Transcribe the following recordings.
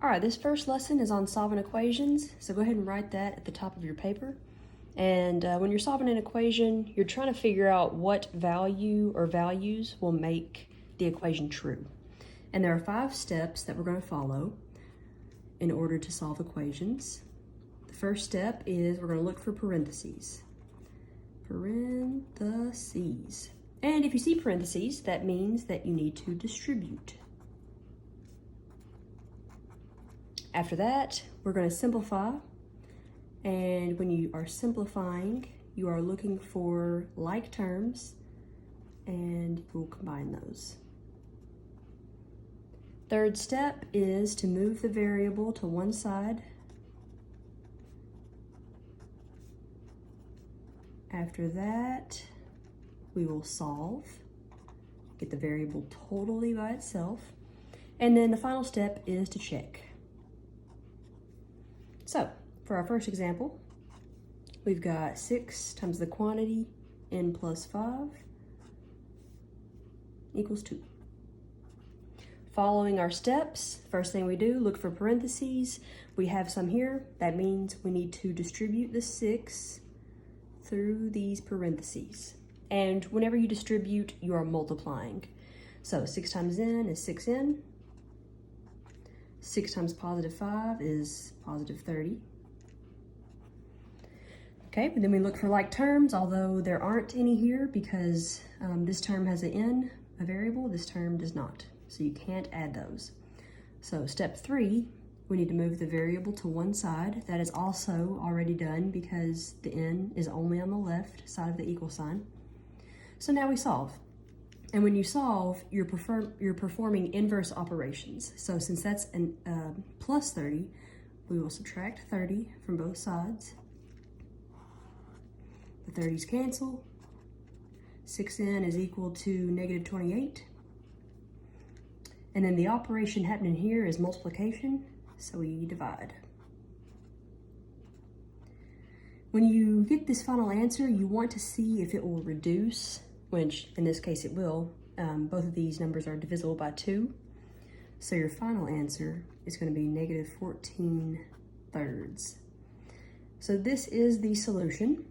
All right, this first lesson is on solving equations, so go ahead and write that at the top of your paper. And when you're solving an equation, you're trying to figure out what value or values will make the equation true. And there are 5 steps that we're going to follow in order to solve equations. The first step is we're going to look for parentheses. Parentheses. And if you see parentheses, that means that you need to distribute. After that, we're going to simplify. And when you are simplifying, you are looking for like terms and we'll combine those. Third step is to move the variable to one side. After that, we will solve, get the variable totally by itself. And then the final step is to check. So, for our first example, we've got 6 times the quantity, n plus 5, equals 2. Following our steps, first thing we do, look for parentheses. We have some here. That means we need to distribute the 6 through these parentheses. And whenever you distribute, you are multiplying. So 6 times n is 6n. 6 times positive 5 is positive 30. Okay, and then we look for like terms, although there aren't any here because this term has an n, a variable, this term does not. So you can't add those. So step 3, we need to move the variable to one side. That is also already done because the n is only on the left side of the equal sign. So now we solve. And when you solve, you're performing inverse operations. So since that's an plus 30, we will subtract 30 from both sides. The 30s cancel. 6n is equal to negative 28. And then the operation happening here is multiplication, so we divide. When you get this final answer, you want to see if it will reduce, which in this case it will. Both of these numbers are divisible by 2. So your final answer is going to be negative 14 thirds. So this is the solution.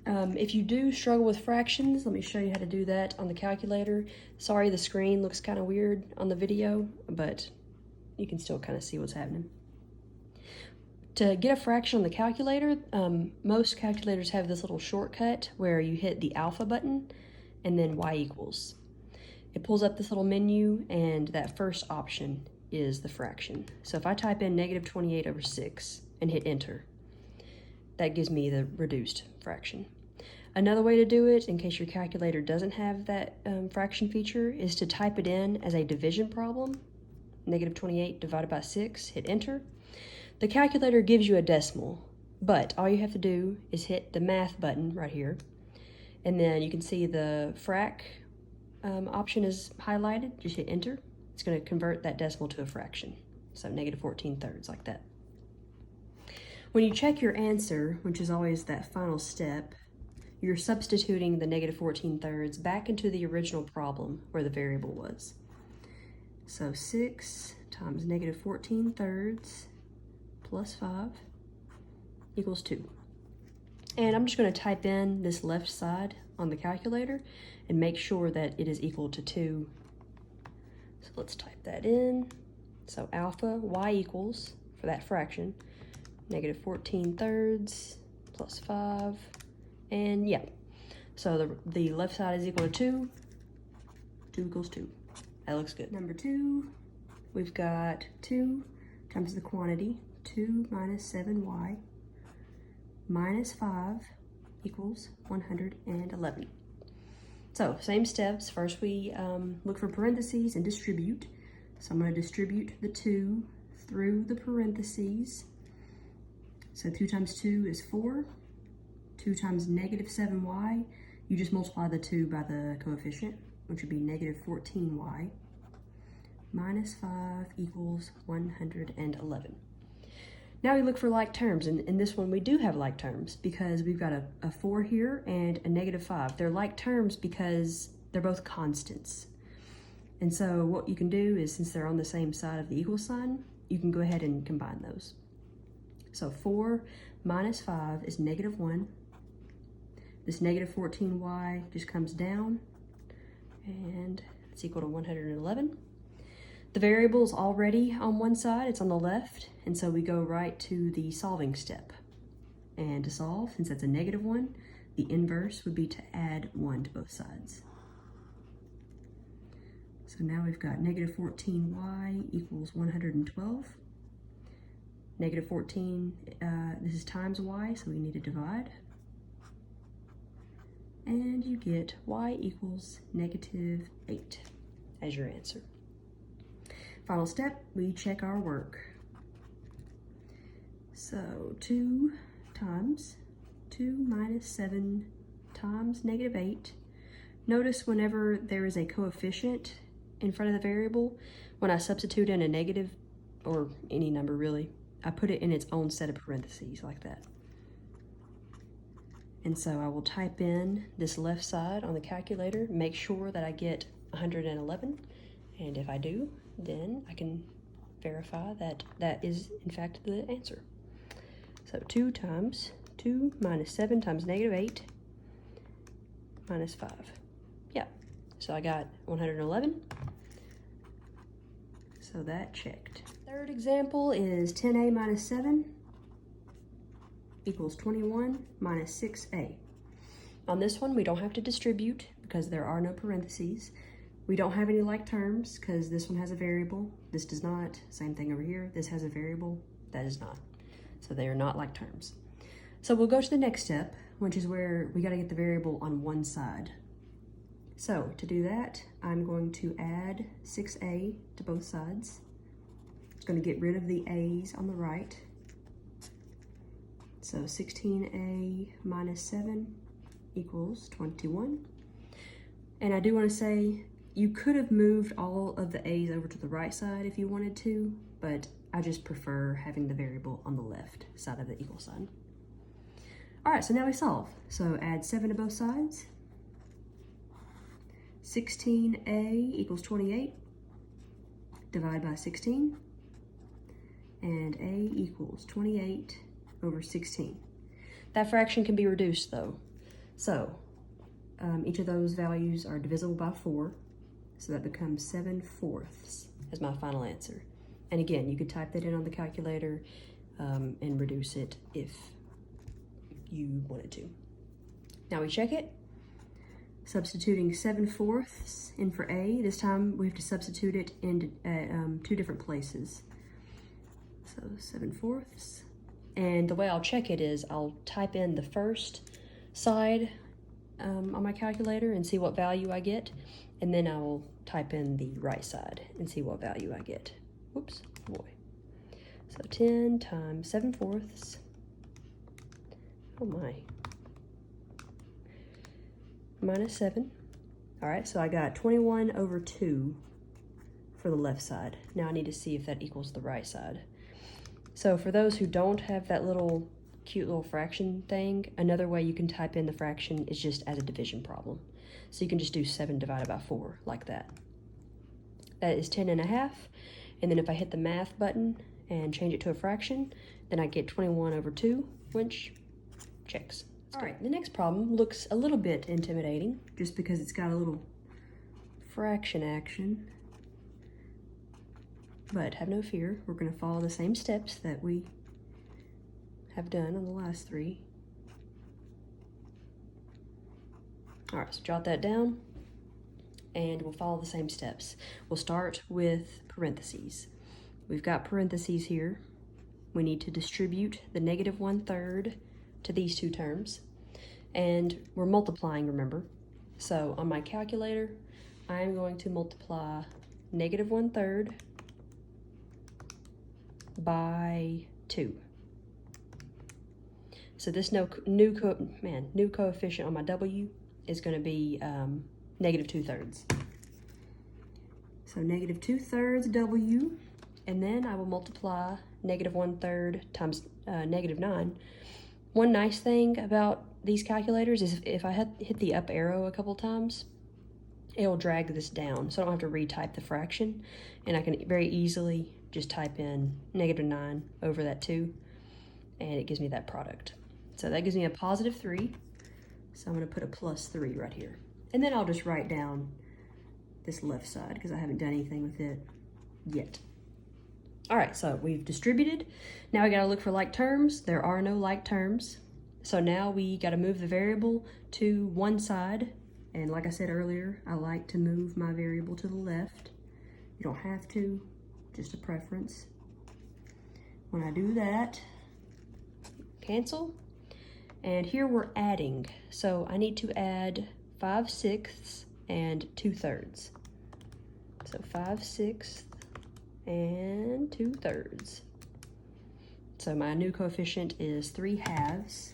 If you do struggle with fractions, let me show you how to do that on the calculator. Sorry, the screen looks kind of weird on the video, but you can still kind of see what's happening. To get a fraction on the calculator, most calculators have this little shortcut where you hit the alpha button and then y equals. It pulls up this little menu and that first option is the fraction. So if I type in negative 28 over 6 and hit enter, that gives me the reduced fraction. Another way to do it, in case your calculator doesn't have that fraction feature, is to type it in as a division problem. Negative 28 divided by 6, hit enter. The calculator gives you a decimal, but all you have to do is hit the math button right here, and then you can see the frac option is highlighted. Just hit enter. It's going to convert that decimal to a fraction, so negative 14 thirds, like that. When you check your answer, which is always that final step, you're substituting the negative 14 thirds back into the original problem where the variable was. So 6 times negative 14 thirds plus 5 equals 2. And I'm just going to type in this left side on the calculator and make sure that it is equal to 2. So let's type that in. So alpha y equals, for that fraction, negative 14 thirds plus 5, and yeah. So the left side is equal to 2. 2 equals 2. That looks good. Number 2, we've got 2 times the quantity, 2 minus 7y, minus 5 equals 111. So same steps. First we look for parentheses and distribute. So I'm going to distribute the 2 through the parentheses. So 2 times 2 is 4. 2 times negative 7y, you just multiply the 2 by the coefficient, which would be negative 14y. Minus 5 equals 111. Now we look for like terms, and in this one we do have like terms because we've got a 4 here and a negative 5. They're like terms because they're both constants. And so what you can do is, since they're on the same side of the equal sign, you can go ahead and combine those. So 4 minus 5 is -1. This -14y just comes down, and it's equal to 111. The variable is already on one side, it's on the left, and so we go right to the solving step. And to solve, since that's a -1, the inverse would be to add 1 to both sides. So now we've got -14y equals 112. -14, this is times y, so we need to divide. And you get y equals -8 as your answer. Final step, we check our work. So 2 times 2 minus 7 times -8. Notice whenever there is a coefficient in front of the variable, when I substitute in a negative, or any number really, I put it in its own set of parentheses like that. And so I will type in this left side on the calculator, make sure that I get 111, and if I do, then I can verify that that is in fact the answer. So 2 times 2 minus 7 times -8 minus 5. Yeah, so I got 111. So that checked. Third example is 10a minus 7 equals 21 minus 6a. On this one, we don't have to distribute because there are no parentheses. We don't have any like terms because this one has a variable. This does not. Same thing over here. This has a variable. That is not. So they are not like terms. So we'll go to the next step, which is where we got to get the variable on one side. So to do that, I'm going to add 6a to both sides. It's going to get rid of the a's on the right. So 16a minus 7 equals 21. And I do want to say, you could have moved all of the a's over to the right side if you wanted to, but I just prefer having the variable on the left side of the equal sign. All right, so now we solve. So add 7 to both sides. 16a equals 28. Divide by 16. And a equals 28 over 16. That fraction can be reduced though. So each of those values are divisible by 4. So that becomes 7/4 as my final answer. And again, you could type that in on the calculator and reduce it if you wanted to. Now we check it. Substituting 7/4 in for a. This time we have to substitute it in two different places. So 7/4. And the way I'll check it is I'll type in the first side on my calculator and see what value I get. And then I will type in the right side and see what value I get. Whoops, boy. So 10 times 7/4. Oh my. Minus 7. All right, so I got 21 over 2 for the left side. Now I need to see if that equals the right side. So for those who don't have that little cute little fraction thing, another way you can type in the fraction is just as a division problem. So you can just do 7 divided by 4 like that. That is 10.5. And then if I hit the math button and change it to a fraction, then I get 21 over 2, which checks. All right, the next problem looks a little bit intimidating just because it's got a little fraction action. But have no fear, we're going to follow the same steps that we have done on the last 3. All right, so jot that down and we'll follow the same steps. We'll start with parentheses. We've got parentheses here. We need to distribute the -1/3 to these two terms. And we're multiplying, remember. So on my calculator, I'm going to multiply -1/3 by 2. So this new coefficient on my W is going to be -2/3. So -2/3 W, and then I will multiply -1/3 times -9. One nice thing about these calculators is if I hit the up arrow a couple times, it will drag this down, so I don't have to retype the fraction, and I can very easily just type in -9 over that 2, and it gives me that product. So that gives me a +3. So I'm going to put a +3 right here. And then I'll just write down this left side because I haven't done anything with it yet. All right, so we've distributed. Now we got to look for like terms. There are no like terms. So now we got to move the variable to one side. And like I said earlier, I like to move my variable to the left. You don't have to, just a preference. When I do that, cancel. And here we're adding. So I need to add 5/6 and 2/3. So 5/6 and 2/3. So my new coefficient is 3/2.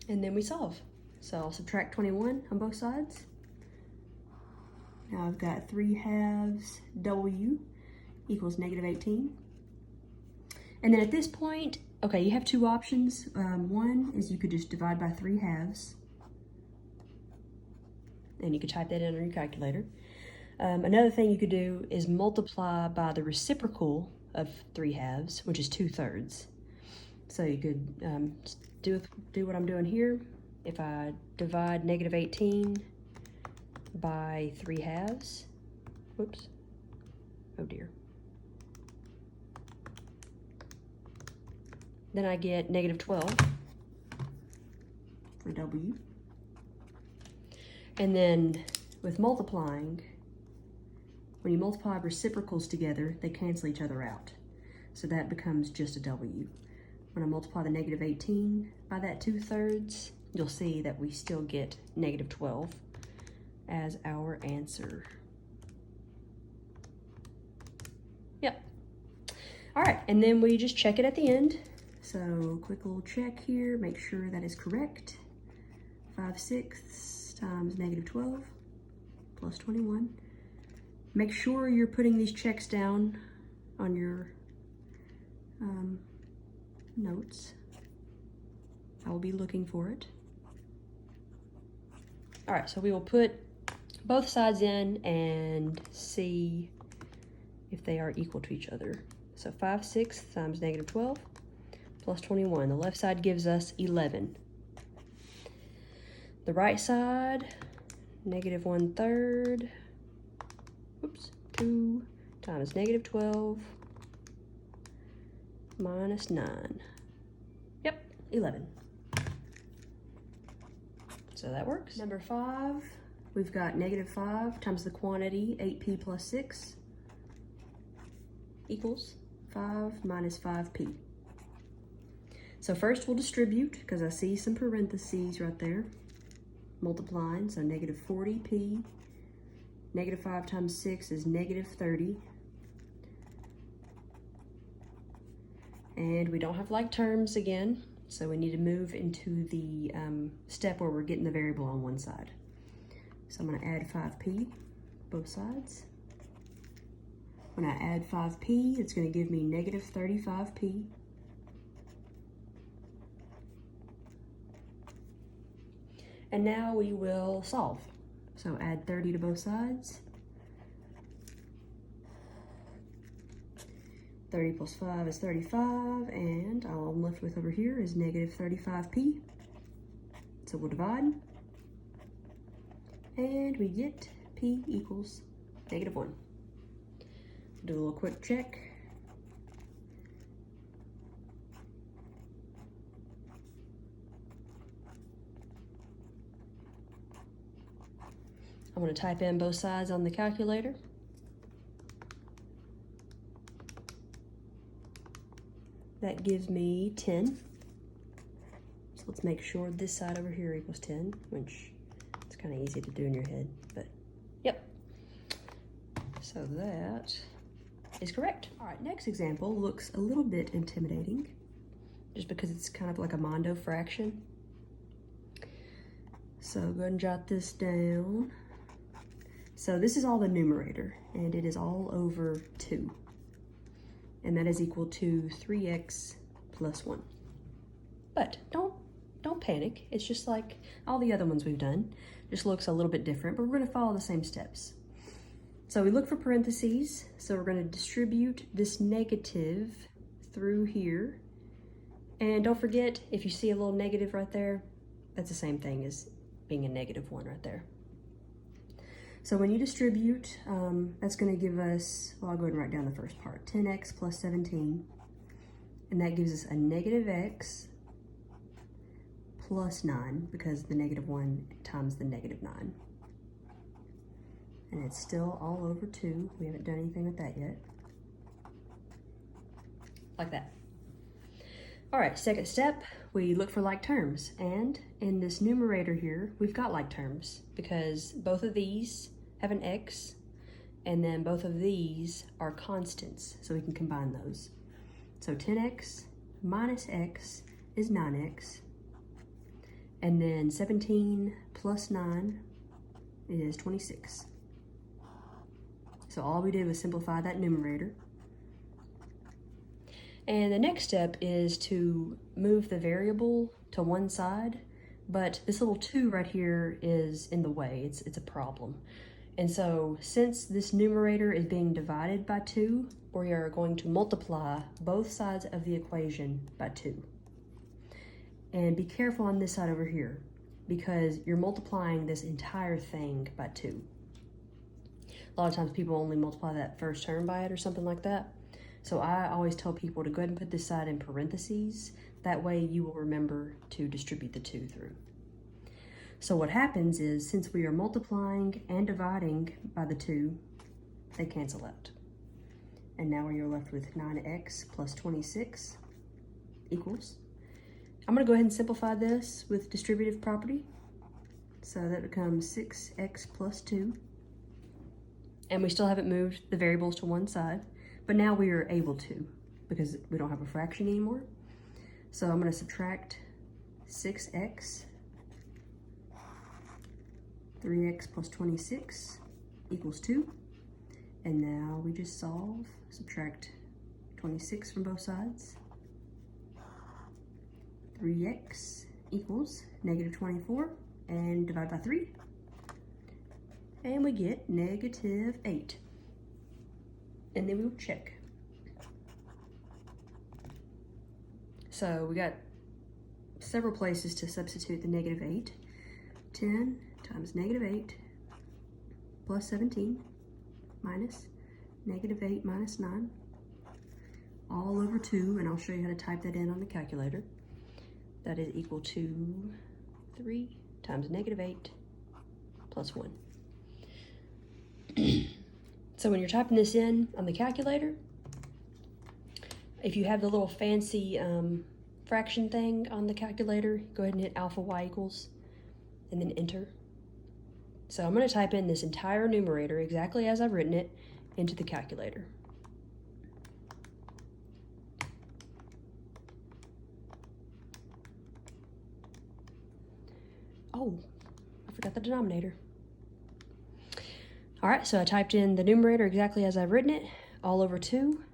And then we solve. So I'll subtract 21 on both sides. Now I've got 3/2 W equals -18. And then at this point, okay, you have two options. One is you could just divide by 3/2. And you could type that in on your calculator. Another thing you could do is multiply by the reciprocal of 3/2, which is 2/3. So you could do what I'm doing here. If I divide -18 by 3/2, whoops, oh dear. Then I get -12 for W. And then with multiplying, when you multiply reciprocals together, they cancel each other out. So that becomes just a W. When I multiply the -18 by that 2/3, you'll see that we still get -12 as our answer. Yep. All right, and then we just check it at the end. So quick little check here, make sure that is correct. 5/6 times -12 plus 21. Make sure you're putting these checks down on your notes. I will be looking for it. All right, so we will put both sides in and see if they are equal to each other. So 5/6 times -12 plus 21. The left side gives us 11. The right side, -1/3, whoops, 2 times -12 minus 9. Yep, 11. So that works. Number 5, we've got -5 times the quantity 8p plus 6 equals 5 minus 5p. So first we'll distribute, because I see some parentheses right there, multiplying, so -40p. -5 times 6 is -30. And we don't have like terms again, so we need to move into the step where we're getting the variable on one side. So I'm going to add 5p, both sides. When I add 5p, it's going to give me -35p. And now we will solve. So add 30 to both sides. 30 plus 5 is 35, and all I'm left with over here is -35p. So we'll divide, and we get p equals -1. Do a little quick check. I'm going to type in both sides on the calculator. That gives me 10. So let's make sure this side over here equals 10, which it's kind of easy to do in your head, but yep. So that is correct. All right, next example looks a little bit intimidating just because it's kind of like a Mondo fraction. So go ahead and jot this down. So this is all the numerator, and it is all over 2. And that is equal to 3x plus 1. But don't panic. It's just like all the other ones we've done. Just looks a little bit different, but we're gonna follow the same steps. So we look for parentheses. So we're gonna distribute this negative through here. And don't forget, if you see a little negative right there, that's the same thing as being a -1 right there. So when you distribute, that's gonna give us, well, I'll go ahead and write down the first part, 10x plus 17. And that gives us a -x plus 9, because the -1 times the -9. And it's still all over 2. We haven't done anything with that yet. Like that. All right, second step, we look for like terms. And in this numerator here, we've got like terms because both of these have an x, and then both of these are constants, so we can combine those. So 10x minus x is 9x, and then 17 plus 9 is 26. So all we did was simplify that numerator. And the next step is to move the variable to one side, but this little 2 right here is in the way. It's a problem. And so since this numerator is being divided by 2, we are going to multiply both sides of the equation by 2. And be careful on this side over here, because you're multiplying this entire thing by 2. A lot of times people only multiply that first term by it or something like that. So I always tell people to go ahead and put this side in parentheses. That way you will remember to distribute the 2 through. So what happens is, since we are multiplying and dividing by the 2, they cancel out. And now we are left with 9x plus 26 equals. I'm gonna go ahead and simplify this with distributive property. So that becomes 6x plus 2. And we still haven't moved the variables to one side, but now we are able to, because we don't have a fraction anymore. So I'm gonna subtract 6x, 3x plus 26 equals 2. And now we just solve, subtract 26 from both sides. 3x equals -24, and divide by 3. And we get -8. And then we'll check. So we got several places to substitute the -8. 10 times -8 plus 17 minus -8 minus 9 all over 2, and I'll show you how to type that in on the calculator. That is equal to 3 times -8 plus 1. So when you're typing this in on the calculator, if you have the little fancy fraction thing on the calculator, go ahead and hit alpha y equals and then enter. So I'm going to type in this entire numerator exactly as I've written it into the calculator. Oh, I forgot the denominator. All right, so I typed in the numerator exactly as I've written it, all over 2.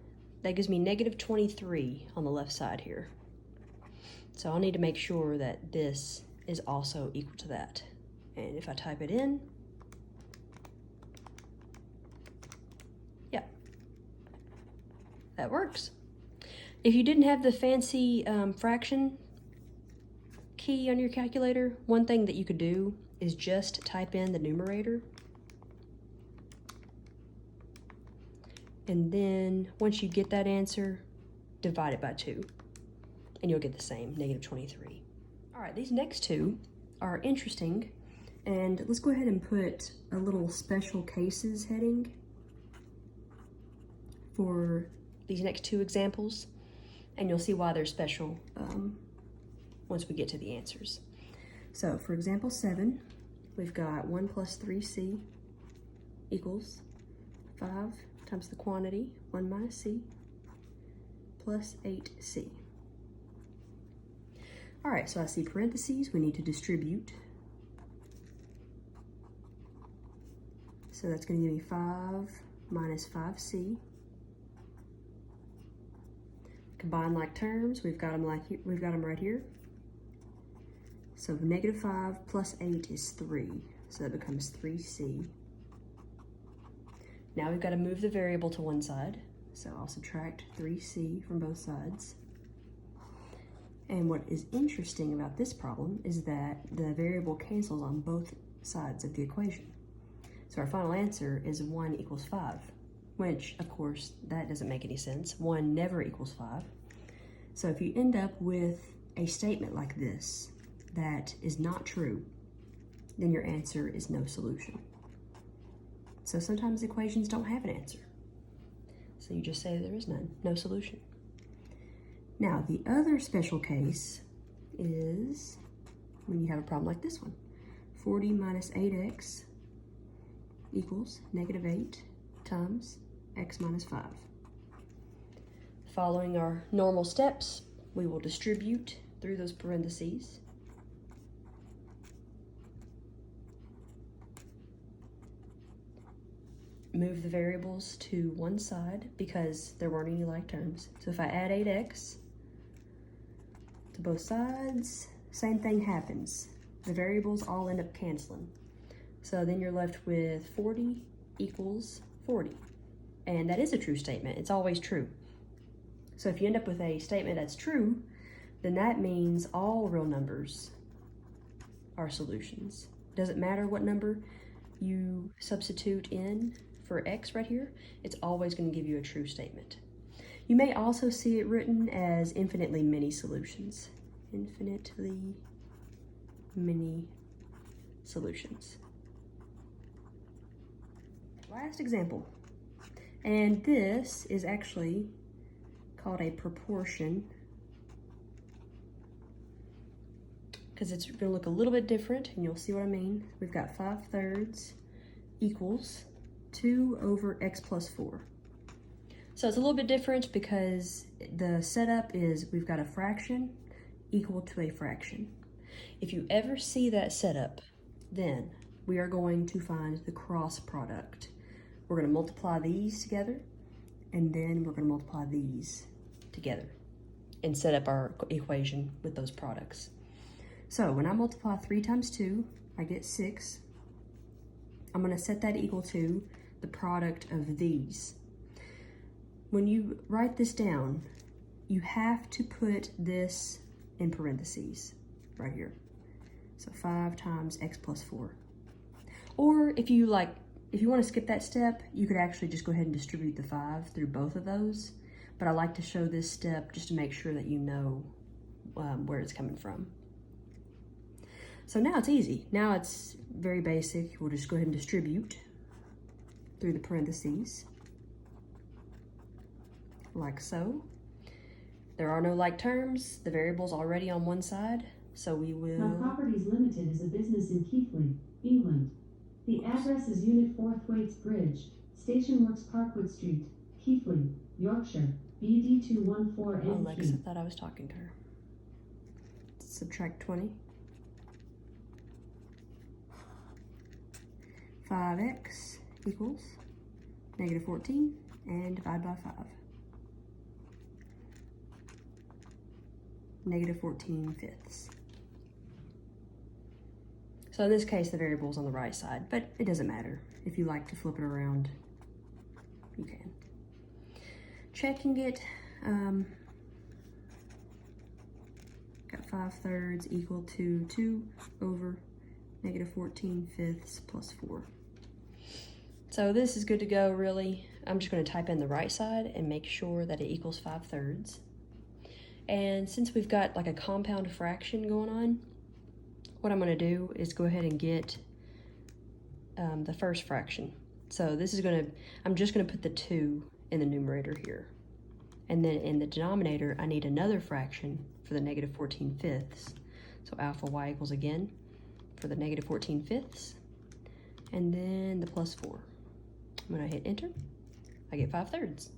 That gives me -23 on the left side here. So I'll need to make sure that this is also equal to that. And if I type it in, yeah, that works. If you didn't have the fancy fraction key on your calculator, one thing that you could do is just type in the numerator. And then once you get that answer, divide it by 2, and you'll get the same, -23. All right, these next two are interesting, and let's go ahead and put a little special cases heading for these next two examples, and you'll see why they're special once we get to the answers. So for example 7, we've got 1 plus 3c equals 5 times the quantity, 1 minus c, plus 8c. All right, so I see parentheses, we need to distribute. So that's gonna give me 5 minus 5c. Combine like terms, we've got them right here. So -5 plus 8 is 3. So that becomes 3c. Now we've got to move the variable to one side. So I'll subtract 3c from both sides. And what is interesting about this problem is that the variable cancels on both sides of the equation. So our final answer is 1 equals 5, which, of course, that doesn't make any sense. 1 never equals 5. So if you end up with a statement like this that is not true, then your answer is no solution. So sometimes equations don't have an answer. So you just say there is none, no solution. Now, the other special case is when you have a problem like this one. 40 minus 8x equals -8 times x minus 5. Following our normal steps, we will distribute through those parentheses. Move the variables to one side because there weren't any like terms. So if I add 8x to both sides, same thing happens. The variables all end up canceling. So then you're left with 40 equals 40. And that is a true statement. It's always true. So if you end up with a statement that's true, then that means all real numbers are solutions. Doesn't matter what number you substitute in for x right here, it's always going to give you a true statement. You may also see it written as infinitely many solutions. Infinitely many solutions. Last example. And this is actually called a proportion because it's going to look a little bit different, and you'll see what I mean. We've got 5/3 equals 2 over x plus 4. So it's a little bit different because the setup is we've got a fraction equal to a fraction. If you ever see that setup, then we are going to find the cross product. We're going to multiply these together, and then we're going to multiply these together and set up our equation with those products. So when I multiply 3 times 2, I get 6. I'm going to set that equal to the product of these. When you write this down, you have to put this in parentheses right here. So 5 times x plus 4. Or if you want to skip that step, you could actually just go ahead and distribute the 5 through both of those. But I like to show this step just to make sure that you know where it's coming from. So now it's easy. Now it's very basic. We'll just go ahead and distribute through the parentheses, like so. There are no like terms. The variable's already on one side, so we will... Now Properties Limited is a business in Keighley, England. The address is Unit 4 Thwaites Bridge, Station Works Parkwood Street, Keighley, Yorkshire, BD214NQ. Alexa thought I was talking to her. Subtract 20. 5x equals -14, and divide by 5. -14/5. So in this case, the variable's on the right side, but it doesn't matter. If you like to flip it around, you can. Checking it, got 5/3 equal to 2 over -14/5 plus 4. So this is good to go, really. I'm just going to type in the right side and make sure that it equals 5/3. And since we've got like a compound fraction going on, what I'm going to do is go ahead and get the first fraction. So this is I'm just going to put the 2 in the numerator here. And then in the denominator, I need another fraction for the -14/5. So alpha y equals again for the -14/5. And then the plus 4. I'm going to hit enter. I get 5/3.